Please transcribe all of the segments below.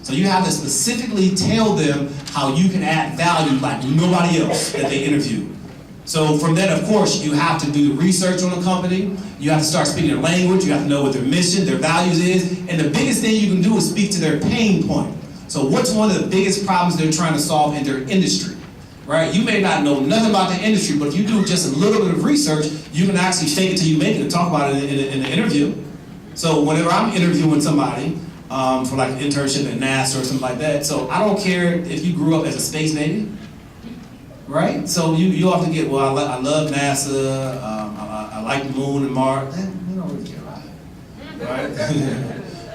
So you have to specifically tell them how you can add value like nobody else that they interview. So from that, of course, you have to do the research on the company. You have to start speaking their language. You have to know what their mission, their values is. And the biggest thing you can do is speak to their pain point. So what's one of the biggest problems they're trying to solve in their industry, right? You may not know nothing about the industry, but if you do just a little bit of research, you can actually fake it till you make it and talk about it in the interview. So whenever I'm interviewing somebody for like an internship at NASA or something like that, so I don't care if you grew up as a space Navy, right? So you often get, well, I love NASA, I like the moon and Mars. We don't really care about it, right?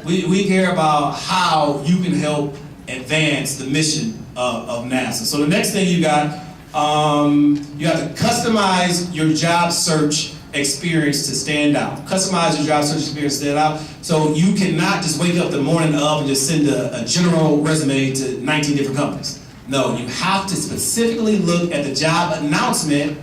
we care about how you can help advance the mission of NASA. So the next thing you got, you have to customize your job search experience to stand out. Customize your job search experience to stand out. So you cannot just wake up the morning of and just send a general resume to 19 different companies. No, you have to specifically look at the job announcement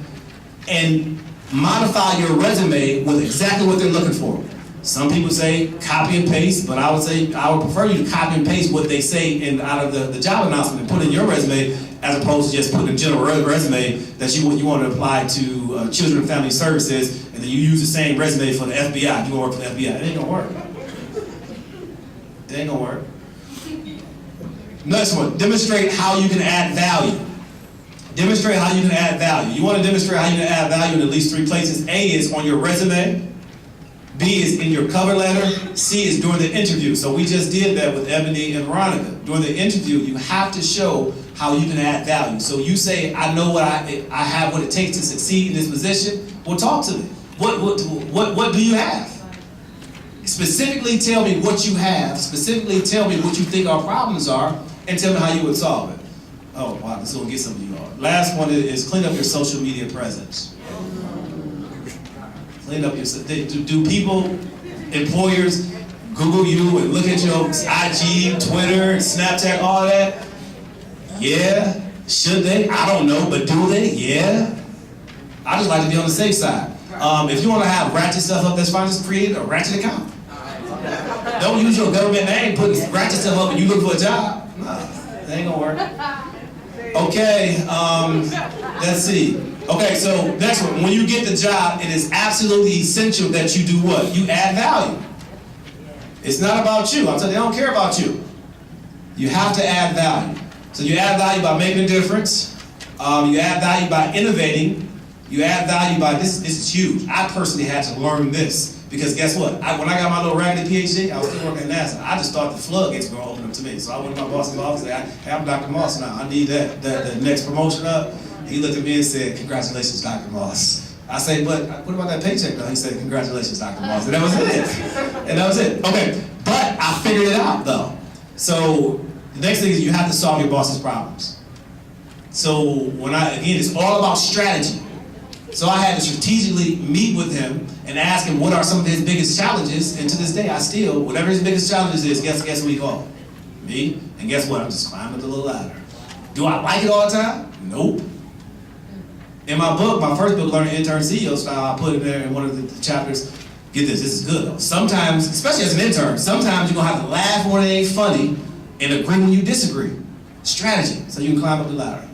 and modify your resume with exactly what they're looking for. Some people say copy and paste, but I would say I would prefer you to copy and paste what they say out of the job announcement and put in your resume, as opposed to just putting a general resume that you want to apply to Children and Family Services, and then you use the same resume for the FBI. You want to work for the FBI? It ain't gonna work. It ain't gonna work. Next one, demonstrate how you can add value. Demonstrate how you can add value. You want to demonstrate how you can add value in at least 3 places. A is on your resume. B is in your cover letter. C is during the interview. So we just did that with Ebony and Veronica. During the interview, you have to show how you can add value. So you say, I know what I have what it takes to succeed in this position. Well, talk to me. What do you have? Specifically tell me what you have. Specifically tell me what you think our problems are, and tell me how you would solve it. Oh, wow, this is going to get some of you all. Last one is clean up your social media presence. Clean up your, do people, employers, Google you and look at your IG, Twitter, Snapchat, all that? Yeah. Should they? I don't know, but do they? Yeah. I just like to be on the safe side. If you want to have ratchet stuff up, that's fine. Just create a ratchet account. Don't use your government name putting ratchet stuff up and you look for a job. No, that ain't gonna work. Okay, let's see. Okay, so next one. When you get the job, it is absolutely essential that you do what? You add value. It's not about you. I'm telling you, they don't care about you. You have to add value. So you add value by making a difference. You add value by innovating. You add value by, this is huge. I personally had to learn this. Because guess what? When I got my little raggedy PhD, I was still working at NASA. I just thought the floodgates were going to open up to me. So I went to my boss's office and said, hey, I'm Dr. Moss now. I need the next promotion up. He looked at me and said, congratulations, Dr. Moss. I said, but what about that paycheck though? He said, congratulations, Dr. Moss. And that was it. And that was it. Okay, but I figured it out though. So the next thing is you have to solve your boss's problems. So again, it's all about strategy. So I had to strategically meet with him and ask him what are some of his biggest challenges, and to this day I still, whatever his biggest challenges is, guess what he called? Me. And guess what? I'm just climbing up the little ladder. Do I like it all the time? Nope. In my book, my first book, Learning Intern CEO Style, I put in there in one of the chapters, get this is good though. Sometimes, especially as an intern, sometimes you're gonna have to laugh when it ain't funny and agree when you disagree. Strategy, so you can climb up the ladder.